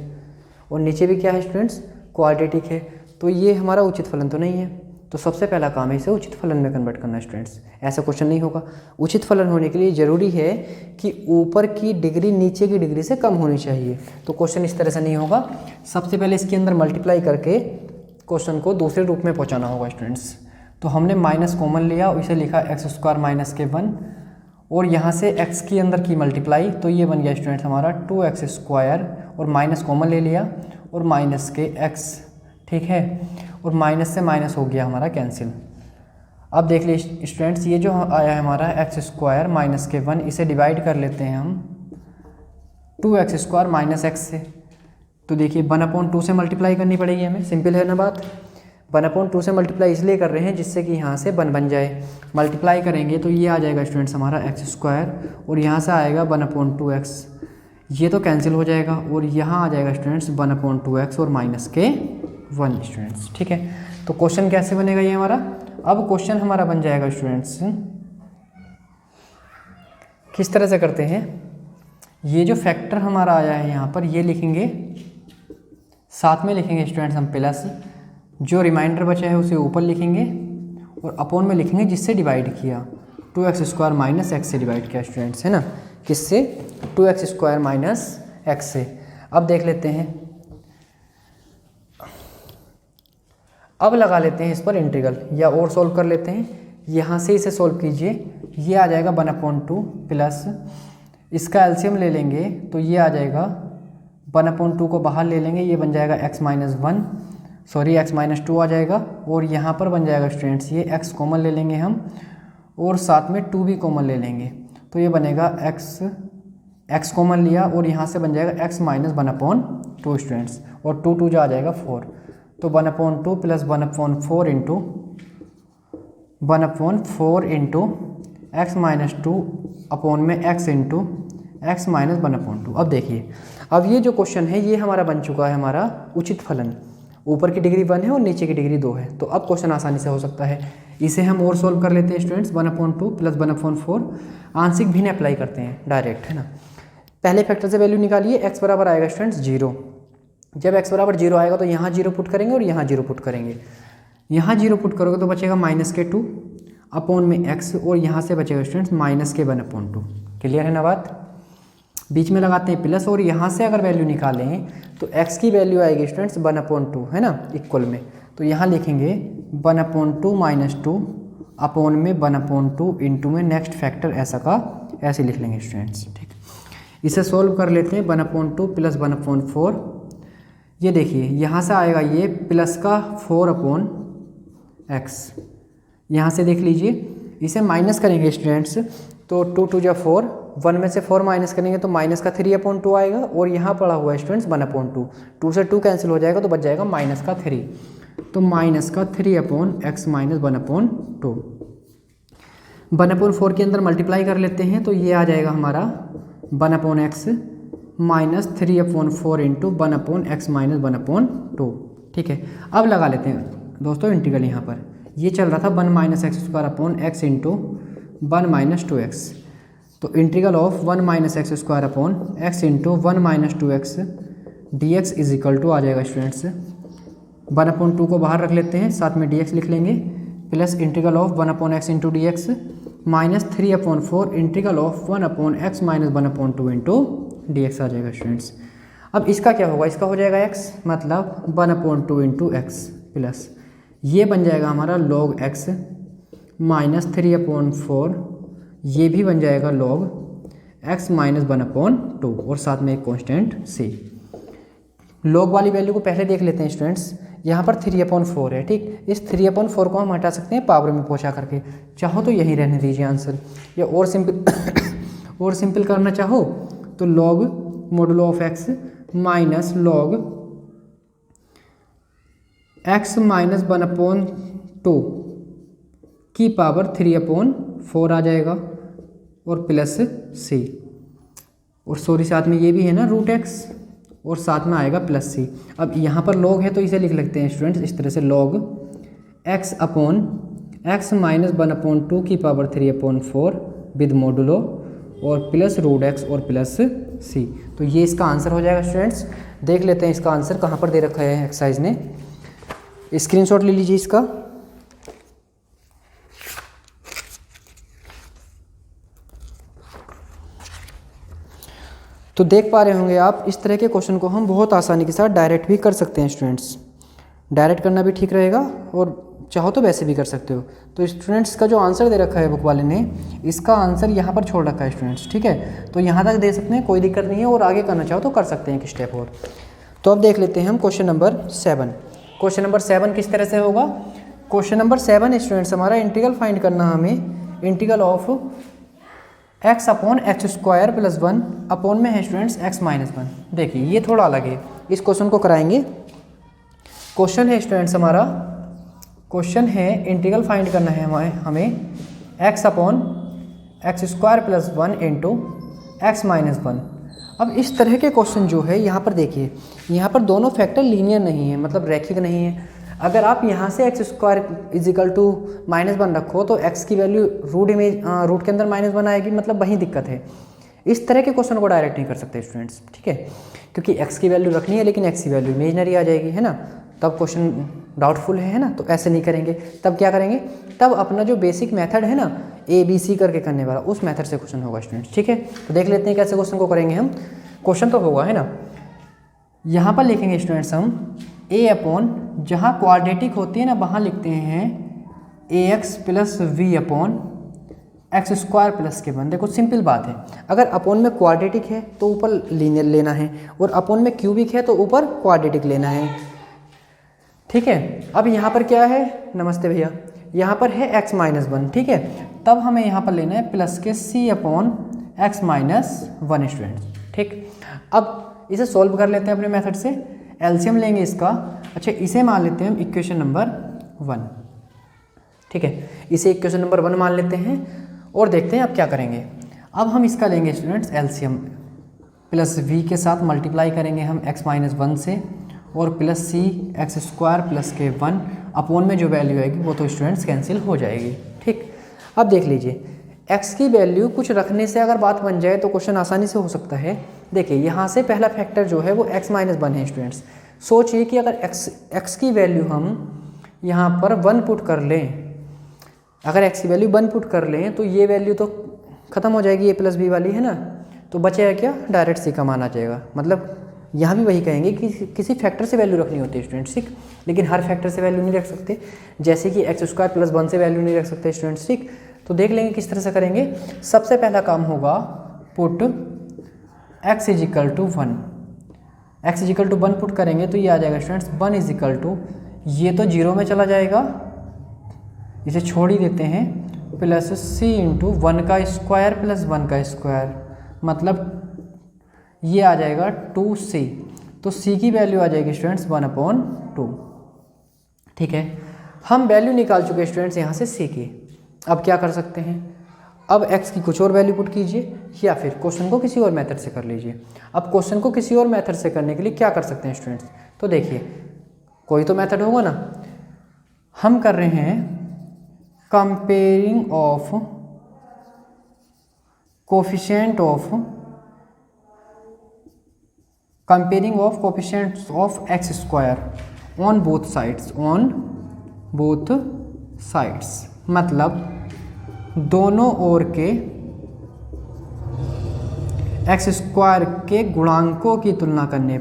और नीचे भी क्या है स्टूडेंट्स, क्वाड्रेटिक है। तो ये हमारा उचित फलन तो नहीं है, तो सबसे पहला काम है इसे उचित फलन में कन्वर्ट करना स्टूडेंट्स। ऐसा क्वेश्चन नहीं होगा। उचित फलन होने के लिए ज़रूरी है कि ऊपर की डिग्री नीचे की डिग्री से कम होनी चाहिए, तो क्वेश्चन इस तरह से नहीं होगा। सबसे पहले इसके अंदर मल्टीप्लाई करके क्वेश्चन को दूसरे रूप में पहुँचाना होगा स्टूडेंट्स। तो हमने माइनस कॉमन लिया और इसे लिखा x² - 1, और यहाँ से x के अंदर की मल्टीप्लाई, तो ये बन गया स्टूडेंट्स हमारा 2x², और माइनस कॉमन ले लिया और माइनस के x, ठीक है, और माइनस से माइनस हो गया हमारा कैंसिल। अब देख लीजिए स्टूडेंट्स, ये जो आया है हमारा x² - 1, इसे डिवाइड कर लेते हैं हम 2x² - x से। तो देखिए 1/2 से मल्टीप्लाई करनी पड़ेगी हमें, सिंपल है ना बात। 1/2 से मल्टीप्लाई इसलिए कर रहे हैं जिससे कि यहाँ से 1 बन जाए। मल्टीप्लाई करेंगे तो ये आ जाएगा स्टूडेंट्स हमारा x², और यहाँ से आएगा 1/2x, ये तो कैंसिल हो जाएगा, और यहाँ आ जाएगा स्टूडेंट्स 1/2x और माइनस के 1 स्टूडेंट्स, ठीक है। तो क्वेश्चन कैसे बनेगा ये हमारा, अब क्वेश्चन हमारा बन जाएगा स्टूडेंट्स, किस तरह से करते हैं, ये जो फैक्टर हमारा आया है यहाँ पर ये लिखेंगे, साथ में लिखेंगे स्टूडेंट्स हम प्लस, जो रिमाइंडर बचा है उसे ऊपर लिखेंगे और अपॉन में लिखेंगे जिससे डिवाइड किया, 2x² - x से डिवाइड किया स्टूडेंट्स, है ना, किससे, 2x² - x से। अब देख लेते हैं, अब लगा लेते हैं इस पर इंटीग्रल, या और सोल्व कर लेते हैं। यहाँ से इसे सोल्व कीजिए, ये आ जाएगा 1/2 प्लस इसका एलसीएम ले लेंगे तो ये आ जाएगा 1/2 को बाहर ले लेंगे, ये बन जाएगा x-2 आ जाएगा। और यहाँ पर बन जाएगा स्टूडेंट्स ये x कॉमन ले लेंगे हम, और साथ में 2 भी कॉमन ले लेंगे, तो ये बनेगा x कॉमन लिया और यहाँ से बन जाएगा x-1/2 स्टूडेंट्स, और 2 जो आ जाएगा 4, तो 1/2 प्लस 1/4 इंटू x-2 अपॉन में x इंटू x-1/2। अब देखिए, अब ये जो क्वेश्चन है ये हमारा बन चुका है हमारा उचित फलन, ऊपर की डिग्री 1 है और नीचे की डिग्री 2 है, तो अब क्वेश्चन आसानी से हो सकता है। इसे हम और सोल्व कर लेते हैं स्टूडेंट्स, 1/2 प्लस 1/4 आंशिक भिन्न अप्लाई करते हैं डायरेक्ट, है ना। पहले फैक्टर से वैल्यू निकालिए, x बराबर आएगा स्टूडेंट्स 0। जब x बराबर 0 आएगा तो यहाँ 0 पुट करेंगे और यहाँ 0 पुट करेंगे। यहाँ 0 पुट करोगे तो बचेगा -2 अपॉन में x, और यहाँ से बचेगा स्टूडेंट्स -1/2। क्लियर है ना बात। बीच में लगाते हैं प्लस, और यहाँ से अगर वैल्यू निकालें तो x की वैल्यू आएगी स्टूडेंट्स 1/2, है ना, इक्वल में। तो यहाँ लिखेंगे 1/2 -2 अपॉन में 1/2 इंटू में नेक्स्ट फैक्टर ऐसा का ऐसे लिख लेंगे स्टूडेंट्स, ठीक। इसे सोल्व कर लेते हैं, 1/2 प्लस 1/4, ये देखिए यहाँ से आएगा ये प्लस का 4/x, यहाँ से देख लीजिए। इसे माइनस करेंगे स्टूडेंट्स तो 2 × 4, 1 में से 4 माइनस करेंगे तो माइनस का 3/2 आएगा, और यहाँ पड़ा हुआ है स्टूडेंट्स 1/2, 2 से 2 कैंसिल हो जाएगा तो बच जाएगा -3, तो -3/x-1/2। 1/4 के अंदर मल्टीप्लाई कर लेते हैं तो ये आ जाएगा हमारा 1/x -3/4 इंटू 1/x-1/2, ठीक है। अब लगा लेते हैं दोस्तों इंटीग्रल, यहाँ पर ये चल रहा था 1 - x² इंटू 1 - 2x, तो integral of 1 - x² into 1 - 2x dx is equal to आ जाएगा स्टूडेंट्स 1/2 को बाहर रख लेते हैं, साथ में dx लिख लेंगे, plus integral of 1/x into dx -3/4 integral of 1/x-1/2 into dx आ जाएगा स्टूडेंट्स। अब इसका क्या होगा, इसका हो जाएगा x, मतलब 1/2 इंटू एक्स, प्लस ये बन जाएगा हमारा log x -3/4, ये भी बन जाएगा log x -1/2, और साथ में एक कांस्टेंट c। log वाली वैल्यू को पहले देख लेते हैं स्टूडेंट्स, यहाँ पर 3/4 है, ठीक। इस 3/4 को हम हटा सकते हैं पावर में पहुँचा करके, चाहो तो यही रहने दीजिए आंसर, या और सिंपल करना चाहो तो log modulo of x minus log x -1/2 की पावर 3/4 आ जाएगा, और प्लस c, और सॉरी साथ में ये भी है ना √x, और साथ में आएगा प्लस c। अब यहाँ पर log है तो इसे लिख लेते हैं स्टूडेंट्स इस तरह से, log x अपॉन x -1/2 की पावर 3/4 विद मोडुलो, और प्लस √x और प्लस c। तो ये इसका आंसर हो जाएगा स्टूडेंट्स। देख लेते हैं इसका आंसर कहाँ पर दे रखा है एक्सरसाइज ने, स्क्रीनशॉट ले लीजिए इसका। तो देख पा रहे होंगे आप, इस तरह के क्वेश्चन को हम बहुत आसानी के साथ डायरेक्ट भी कर सकते हैं स्टूडेंट्स। डायरेक्ट करना भी ठीक रहेगा, और चाहो तो वैसे भी कर सकते हो। तो स्टूडेंट्स का जो आंसर दे रखा है बुक वाले ने, इसका आंसर यहाँ पर छोड़ रखा है स्टूडेंट्स, ठीक है। तो यहाँ तक दे सकते हैं, कोई दिक्कत नहीं है, और आगे करना चाहो तो कर सकते हैं एक स्टेप और। तो अब देख लेते हैं हम क्वेश्चन नंबर 7। क्वेश्चन नंबर 7 किस तरह से होगा। क्वेश्चन नंबर 7 स्टूडेंट्स हमारा इंटीग्रल फाइंड करना, हमें integral of x upon x² + 1 upon में है स्टूडेंट्स x-1। देखिए ये थोड़ा अलग है, इस क्वेश्चन को कराएंगे। क्वेश्चन है स्टूडेंट्स हमारा, क्वेश्चन है इंटीग्रल फाइंड करना है हमें x upon x² + 1 into x-1। अब इस तरह के क्वेश्चन जो है यहाँ पर देखिए, यहाँ पर दोनों फैक्टर लीनियर नहीं है, मतलब रैखिक नहीं है। अगर आप यहाँ से x² = -1 रखो तो x की वैल्यू रूट के अंदर -1 आएगी, मतलब वही दिक्कत है। इस तरह के क्वेश्चन को डायरेक्ट नहीं कर सकते स्टूडेंट्स, ठीक है, क्योंकि x की वैल्यू रखनी है लेकिन x की वैल्यू इमेजनरी आ जाएगी, है ना, तब क्वेश्चन डाउटफुल है ना। तो ऐसे नहीं करेंगे, तब क्या करेंगे, तब अपना जो बेसिक मेथड है ना ABC करके करने वाला, उस मेथड से क्वेश्चन होगा स्टूडेंट्स, ठीक है। तो देख लेते हैं कैसे क्वेश्चन को करेंगे हम। क्वेश्चन तो होगा, है ना। यहाँ पर लिखेंगे स्टूडेंट्स हम ए अपॉन, जहाँ क्वाड्रेटिक होती है ना वहाँ लिखते हैं a x plus v upon x square plus के वन। देखो सिंपल बात है, अगर अपोन में क्वाड्रेटिक है तो ऊपर लीनियर लेना है, और अपोन में क्यूबिक है तो ऊपर क्वाड्रेटिक लेना है। ठीक है, अब यहाँ पर क्या है, नमस्ते भैया, यहाँ पर है x माइनस वन। ठीक है, तब हमें यहाँ पर लेना है प्लस के c upon x minus one students. ठीक, अब इसे सॉल्व कर लेते हैं अपने मेथड से, एलसीएम लेंगे इसका। अच्छा, इसे मान लेते हैं हम इक्वेशन नंबर 1। ठीक है, इसे इक्वेशन नंबर 1 मान लेते हैं और देखते हैं अब क्या करेंगे। अब हम इसका लेंगे स्टूडेंट्स एलसीएम, प्लस v के साथ मल्टीप्लाई करेंगे हम x माइनस वन से, और plus c x square plus के 1 अपोन में जो वैल्यू आएगी वो तो स्टूडेंट्स कैंसिल हो जाएगी। ठीक, अब देख लीजिए x की वैल्यू कुछ रखने से अगर बात बन जाए तो क्वेश्चन आसानी से हो सकता है। देखिए यहाँ से पहला फैक्टर जो है वो x माइनस वन है स्टूडेंट्स। सोचिए कि अगर x की वैल्यू हम यहाँ पर 1 पुट कर लें, अगर x की वैल्यू 1 पुट कर लें तो ये वैल्यू तो ख़त्म हो जाएगी, a प्लस बी वाली है ना, तो बचेगा क्या, डायरेक्ट c का मान आ जाएगा। मतलब यहाँ भी वही कहेंगे कि किसी फैक्टर से वैल्यू रखनी होती है स्टूडेंट्स। ठीक, लेकिन हर फैक्टर से वैल्यू नहीं रख सकते, जैसे कि एक्स स्क्वायर प्लस 1 से वैल्यू नहीं रख सकते स्टूडेंट्स। ठीक, तो देख लेंगे किस तरह से करेंगे। सबसे पहला काम होगा put x is equal to 1, x is equal to 1 put करेंगे तो ये आ जाएगा स्टूडेंट्स 1 इजिकल टू, ये तो 0 में चला जाएगा, इसे छोड़ ही देते हैं, प्लस c इंटू 1 का स्क्वायर प्लस 1 का स्क्वायर, मतलब ये आ जाएगा 2c। तो c की वैल्यू आ जाएगी स्टूडेंट्स 1/2। ठीक है, हम वैल्यू निकाल चुके स्टूडेंट्स यहाँ से c की। अब क्या कर सकते हैं, अब x की कुछ और वैल्यू पुट कीजिए या फिर क्वेश्चन को किसी और मेथड से कर लीजिए। अब क्वेश्चन को किसी और मेथड से करने के लिए क्या कर सकते हैं स्टूडेंट्स, तो देखिए कोई तो मेथड होगा ना। हम कर रहे हैं comparing of coefficient of comparing of coefficients of x square on both sides, मतलब दोनों ओर के x स्क्वायर के गुणांकों की तुलना करने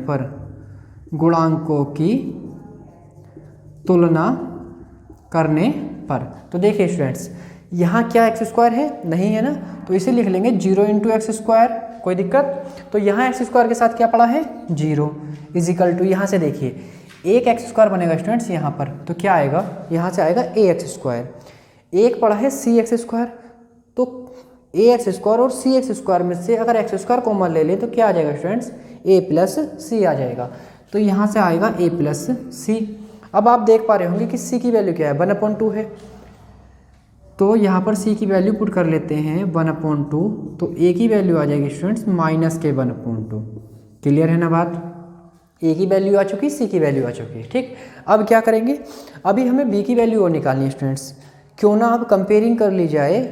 पर, तो देखिए स्टूडेंट्स यहाँ क्या एक्स स्क्वायर है, नहीं है ना, तो इसे लिख लेंगे 0 इंटू एक्स स्क्वायर, कोई दिक्कत। तो यहाँ एक्स स्क्वायर के साथ क्या पड़ा है 0 इजिकल टू, यहाँ से देखिए एक एक्स स्क्वायर बनेगा स्टूडेंट्स यहाँ पर, तो क्या आएगा, यहाँ से आएगा ए एक्स स्क्वायर, एक पड़ा है सी एक्स स्क्वायर, तो ए एक्स स्क्वायर और सी एक्स स्क्वायर में से अगर एक्स स्क्वायर कॉमन ले लें तो क्या आ जाएगा स्टूडेंट्स ए प्लस सी आ जाएगा, तो यहाँ से आएगा ए प्लस सी। अब आप देख पा रहे होंगे कि सी की वैल्यू क्या है 1/2 है, तो यहाँ पर c की वैल्यू पुट कर लेते हैं 1/2, तो a की वैल्यू आ जाएगी स्टूडेंट्स माइनस के 1/2। क्लियर है ना बात, a की वैल्यू आ चुकी, c की वैल्यू आ चुकी। ठीक, अब क्या करेंगे, अभी हमें b की वैल्यू और निकालनी है स्टूडेंट्स। क्यों ना अब कंपेयरिंग कर ली जाए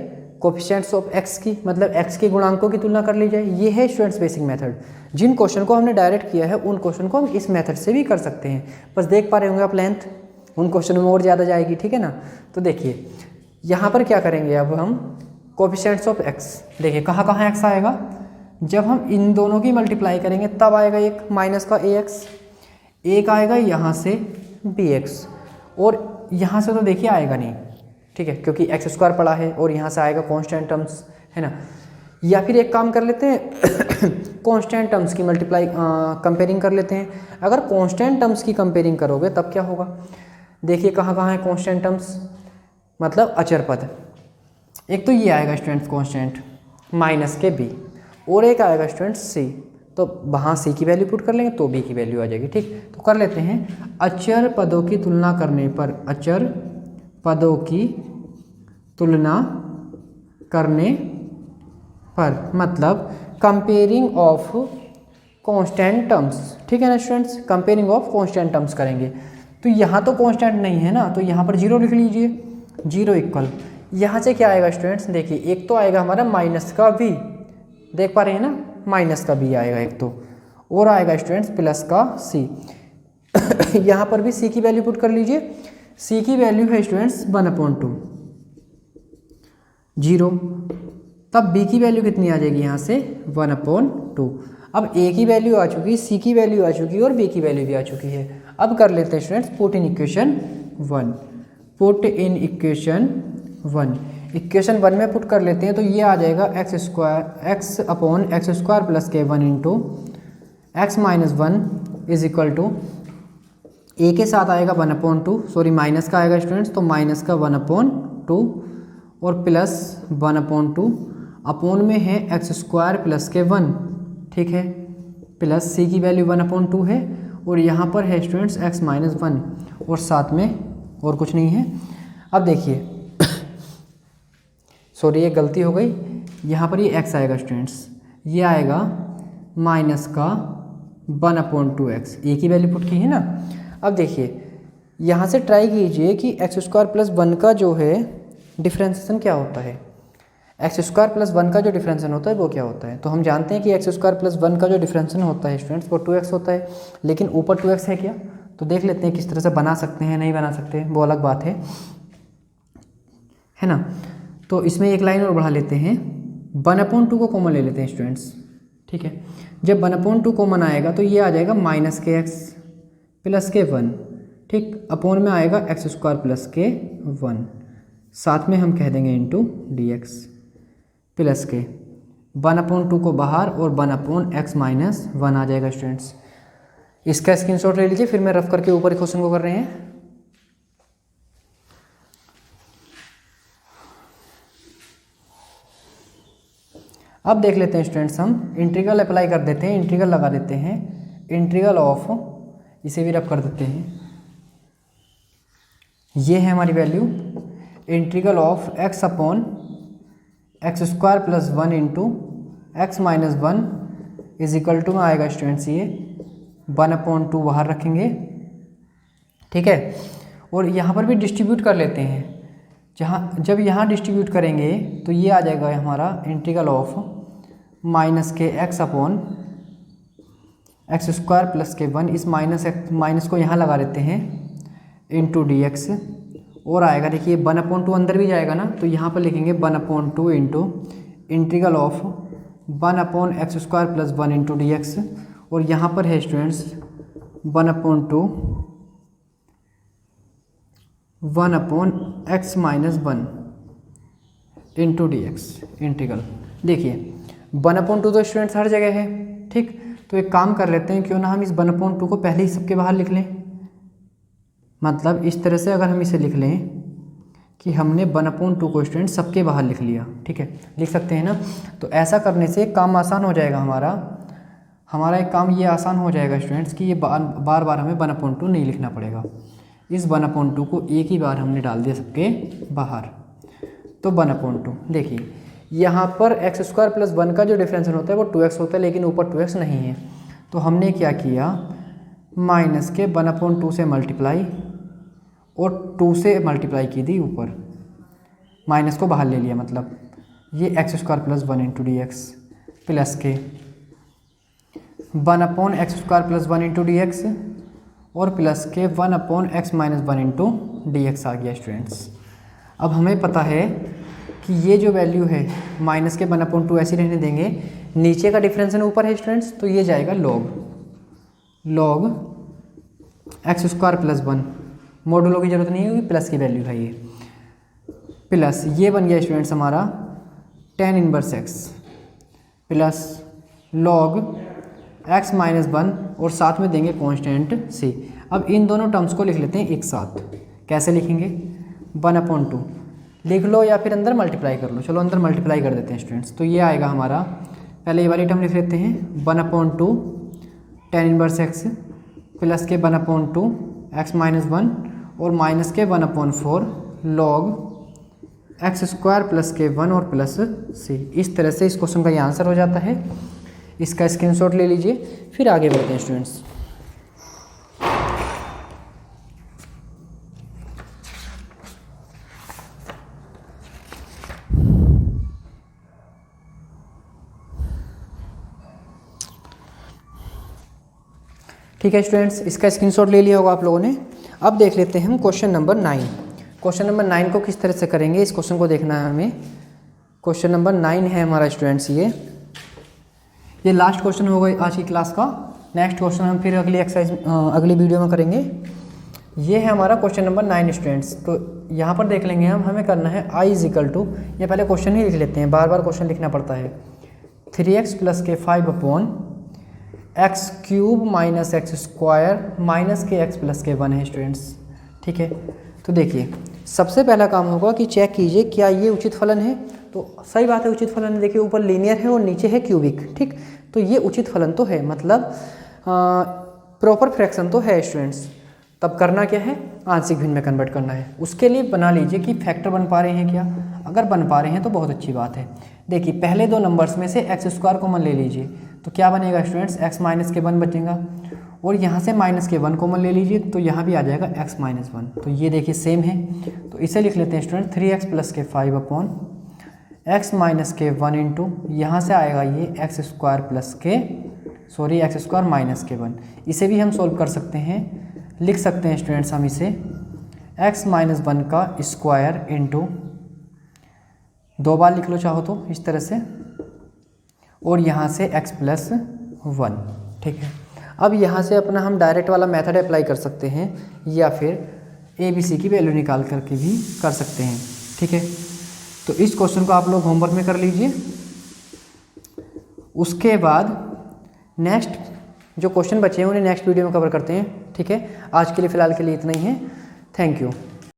कोफिशिएंट्स ऑफ x की, मतलब x के गुणांकों की तुलना कर ली जाए। ये है स्टूडेंट्स बेसिक मेथड। जिन क्वेश्चन को हमने डायरेक्ट किया है उन क्वेश्चन को हम इस मेथड से भी कर सकते हैं, बस देख पा रहे होंगे आप लेंथ उन क्वेश्चन में और ज़्यादा जाएगी। ठीक है ना, तो देखिए यहाँ पर क्या करेंगे, अब हम कोफिशिएंट्स ऑफ x, देखिए कहाँ कहाँ x आएगा, जब हम इन दोनों की मल्टीप्लाई करेंगे तब आएगा एक माइनस का ax, एक आएगा यहाँ से bx, और यहाँ से तो देखिए आएगा नहीं। ठीक है, क्योंकि एक्स स्क्वायर पड़ा है और यहाँ से आएगा कांस्टेंट टर्म्स, है ना। या फिर एक काम कर लेते हैं कांस्टेंट टर्म्स की मल्टीप्लाई कंपेयरिंग कर लेते हैं। अगर कांस्टेंट टर्म्स की कंपेयरिंग करोगे तब क्या होगा, देखिए कहाँ कहाँ है कांस्टेंट टर्म्स, मतलब अचर पद। एक तो ये आएगा स्टूडेंट्स कांस्टेंट माइनस के b, और एक आएगा स्टूडेंट्स c, तो वहाँ c की वैल्यू पुट कर लेंगे तो b की वैल्यू आ जाएगी। ठीक, तो कर लेते हैं अचर पदों की तुलना करने पर, अचर पदों की तुलना करने पर, मतलब कंपेयरिंग ऑफ कांस्टेंट टर्म्स। ठीक है ना students, comparing of constant terms करेंगे। तो यहाँ तो कांस्टेंट नहीं है ना, तो यहाँ पर 0 लिख लीजिए, 0 इक्वल, यहाँ से क्या आएगा स्टूडेंट्स, देखिए एक तो आएगा हमारा माइनस का v, देख पा रहे हैं ना, माइनस का v आएगा एक तो, और आएगा स्टूडेंट्स प्लस का c। यहाँ पर भी c की वैल्यू पुट कर लीजिए, c की वैल्यू है स्टूडेंट्स 1/2, 0, तब b की वैल्यू कितनी आ जाएगी यहाँ से 1/2। अब ए की वैल्यू आ चुकी है, सी की वैल्यू आ चुकी है और बी की वैल्यू भी आ चुकी है। अब कर लेते हैं students put in equation 1। Put in equation 1, equation 1 में पुट कर लेते हैं तो ये आ जाएगा x upon x square plus के 1 into x minus 1 is equal to a के साथ आएगा 1/2, सॉरी माइनस का आएगा स्टूडेंट्स, तो माइनस का 1/2 और प्लस 1/2 अपोन में है एक्स स्क्वायर प्लस के 1, ठीक है, प्लस सी की वैल्यू 1/2 है और यहाँ पर है स्टूडेंट्स x माइनस 1 और साथ में और कुछ नहीं है। अब देखिए सॉरी ये गलती हो गई, यहाँ पर ये x आएगा स्टूडेंट्स, ये आएगा माइनस का 1/2x, ए की वैल्यू पुट की है ना। अब देखिए यहाँ से ट्राई कीजिए कि एक्स स्क्वायर प्लस 1 का जो है डिफ्रेंसिएशन क्या होता है। एक्स स्क्वायर प्लस 1 का जो डिफ्रेंसिएशन होता है वो क्या होता है, तो हम जानते हैं कि एक्स स्क्वायर प्लस 1 का जो डिफ्रेंसिएशन होता है स्टूडेंट्स वो 2x होता है, लेकिन ऊपर 2x है क्या, तो देख लेते हैं किस तरह से बना सकते हैं, नहीं बना सकते वो अलग बात है ना। तो इसमें एक लाइन और बढ़ा लेते हैं, 1/2 को कॉमन ले लेते हैं स्टूडेंट्स, ठीक है। जब 1/2 कॉमन आएगा तो ये आ जाएगा माइनस के एक्स प्लस के 1, ठीक, अपोन में आएगा एक्स स्क्वायर प्लस के 1, साथ में हम कह देंगे इंटू डी एक्स प्लस के 1/2 को बाहर और 1/x माइनस 1 आ जाएगा स्टूडेंट्स। इसका स्क्रीनशॉट ले लीजिए, फिर मैं रफ करके ऊपर क्वेश्चन को कर रहे हैं। अब देख लेते हैं स्टूडेंट्स, हम इंटीग्रल अप्लाई कर देते हैं, इंटीग्रल लगा देते हैं, इंटीग्रल ऑफ, इसे भी रफ कर देते हैं, ये है हमारी value, integral of x upon x square plus 1 into x minus 1 is equal to में आएगा स्टूडेंट्स ये 1/2 बाहर रखेंगे, ठीक है। और यहाँ पर भी डिस्ट्रीब्यूट कर लेते हैं, जब यहाँ डिस्ट्रीब्यूट करेंगे तो ये आ जाएगा हमारा इंटीग्रल ऑफ माइनस के x upon x square plus के 1, इस माइनस को यहाँ लगा लेते हैं इंटू डी एक्स, और आएगा देखिए 1/2 अंदर भी जाएगा ना, तो यहाँ पर लिखेंगे 1/2 into integral of 1/x square plus 1 into d x, और यहाँ पर है students 1/x minus 1 into d x integral. देखिए 1/2 तो स्टूडेंट्स हर जगह है, ठीक, तो एक काम कर लेते हैं, क्यों ना हम इस 1/2 को पहले ही सबके बाहर लिख लें, मतलब इस तरह से अगर हम इसे लिख लें कि हमने 1/2 को स्टूडेंट सबके बाहर लिख लिया, ठीक है, लिख सकते हैं ना। तो ऐसा करने से काम आसान हो जाएगा, हमारा एक काम ये आसान हो जाएगा स्टूडेंट्स कि ये बार बार हमें 1/2 नहीं लिखना पड़ेगा। इस 1/2 को एक ही बार हमने डाल दिया सबके बाहर, तो 1/2। देखिए यहाँ पर एक्स स्क्वायर प्लस 1 का जो डिफरेंशियल होता है वो 2x होता है, लेकिन ऊपर 2x नहीं है, तो हमने क्या किया, माइनस के 1/2 से मल्टीप्लाई और 2 से मल्टीप्लाई की थी ऊपर, माइनस को बाहर ले लिया, मतलब ये x square plus 1 into d x plus के 1/x square plus 1 into d x और प्लस के 1/x minus 1 into d x आ गया स्टूडेंट्स। अब हमें पता है कि ये जो वैल्यू है माइनस के 1/2 ऐसे रहने देंगे, नीचे का डिफरेंशियल ऊपर है स्टूडेंट्स, तो ये जाएगा log x square plus 1, modulo की जरूरत नहीं होगी, प्लस की वैल्यू है ये, प्लस ये बन गया स्टूडेंट्स हमारा tan inverse x plus log x minus 1 और साथ में देंगे कांस्टेंट c। अब इन दोनों टर्म्स को लिख लेते हैं एक साथ, कैसे लिखेंगे, 1/2 लिख लो या फिर अंदर मल्टीप्लाई कर लो, चलो अंदर मल्टीप्लाई कर देते हैं स्टूडेंट्स, तो ये आएगा हमारा, पहले ये वाली टर्म लिख लेते हैं 1/2 tan इनवर्स x प्लस के 1/2 x माइनस 1 और माइनस के 1/4 लॉग एक्स स्क्वायर प्लस के 1 और प्लस c। इस तरह से इस क्वेश्चन का ये आंसर हो जाता है। इसका स्क्रीनशॉट ले लीजिए, फिर आगे बढ़ते हैं स्टूडेंट्स। ठीक है स्टूडेंट्स, इसका स्क्रीनशॉट ले लिया होगा आप लोगों ने। अब देख लेते हैं हम क्वेश्चन नंबर 9। क्वेश्चन नंबर 9 को किस तरह से करेंगे, इस क्वेश्चन को देखना है हमें। क्वेश्चन नंबर 9 है हमारा स्टूडेंट्स, ये लास्ट क्वेश्चन होगा आज की क्लास का। नेक्स्ट क्वेश्चन हम फिर अगली एक्सरसाइज अगली वीडियो में करेंगे। ये है हमारा क्वेश्चन नंबर 9 स्टूडेंट्स। तो यहाँ पर देख लेंगे हम, हमें करना है I = ये पहले क्वेश्चन ही लिख लेते हैं, बार बार क्वेश्चन लिखना पड़ता है। 3x + k 5/x³ - x² - kx + k1 है स्टूडेंट्स। ठीक है, तो देखिए सबसे पहला काम होगा कि चेक कीजिए क्या ये उचित फलन है। तो सही बात है, उचित फलन है। देखिए ऊपर लीनियर है और नीचे है क्यूबिक। ठीक, तो ये उचित फलन तो है, मतलब प्रॉपर फ्रैक्शन तो है स्टूडेंट्स। तब करना क्या है, आंशिक भिन्न में कन्वर्ट करना है। उसके लिए बना लीजिए कि फैक्टर बन पा रहे हैं क्या। अगर बन पा रहे हैं तो बहुत अच्छी बात है। देखिए पहले दो नंबर्स में से x² कॉमन ले लीजिए, तो क्या बनेगा स्टूडेंट्स, x - k1 बचेगा। और यहाँ से -k1 कॉमन ले लीजिए, तो यहाँ भी आ जाएगा x - 1। तो ये देखिए सेम है, तो इसे लिख लेते हैं student 3x + k 5/x - k1 into यहाँ से आएगा ये x² - k1। इसे भी हम सोल्व कर सकते हैं, लिख सकते हैं स्टूडेंट्स हम इसे x - 1 का स्क्वायर इंटू, दो बार लिख लो चाहो तो इस तरह से, और यहाँ से x + 1। ठीक है, अब यहाँ से अपना हम डायरेक्ट वाला मेथड अप्लाई कर सकते हैं, या फिर ABC की वैल्यू निकाल करके भी कर सकते हैं। ठीक है, तो इस क्वेश्चन को आप लोग होमवर्क में कर लीजिए। उसके बाद नेक्स्ट जो क्वेश्चन बचे हैं उन्हें नेक्स्ट वीडियो में कवर करते हैं। ठीक है, आज के लिए फ़िलहाल के लिए इतना ही है। Thank you.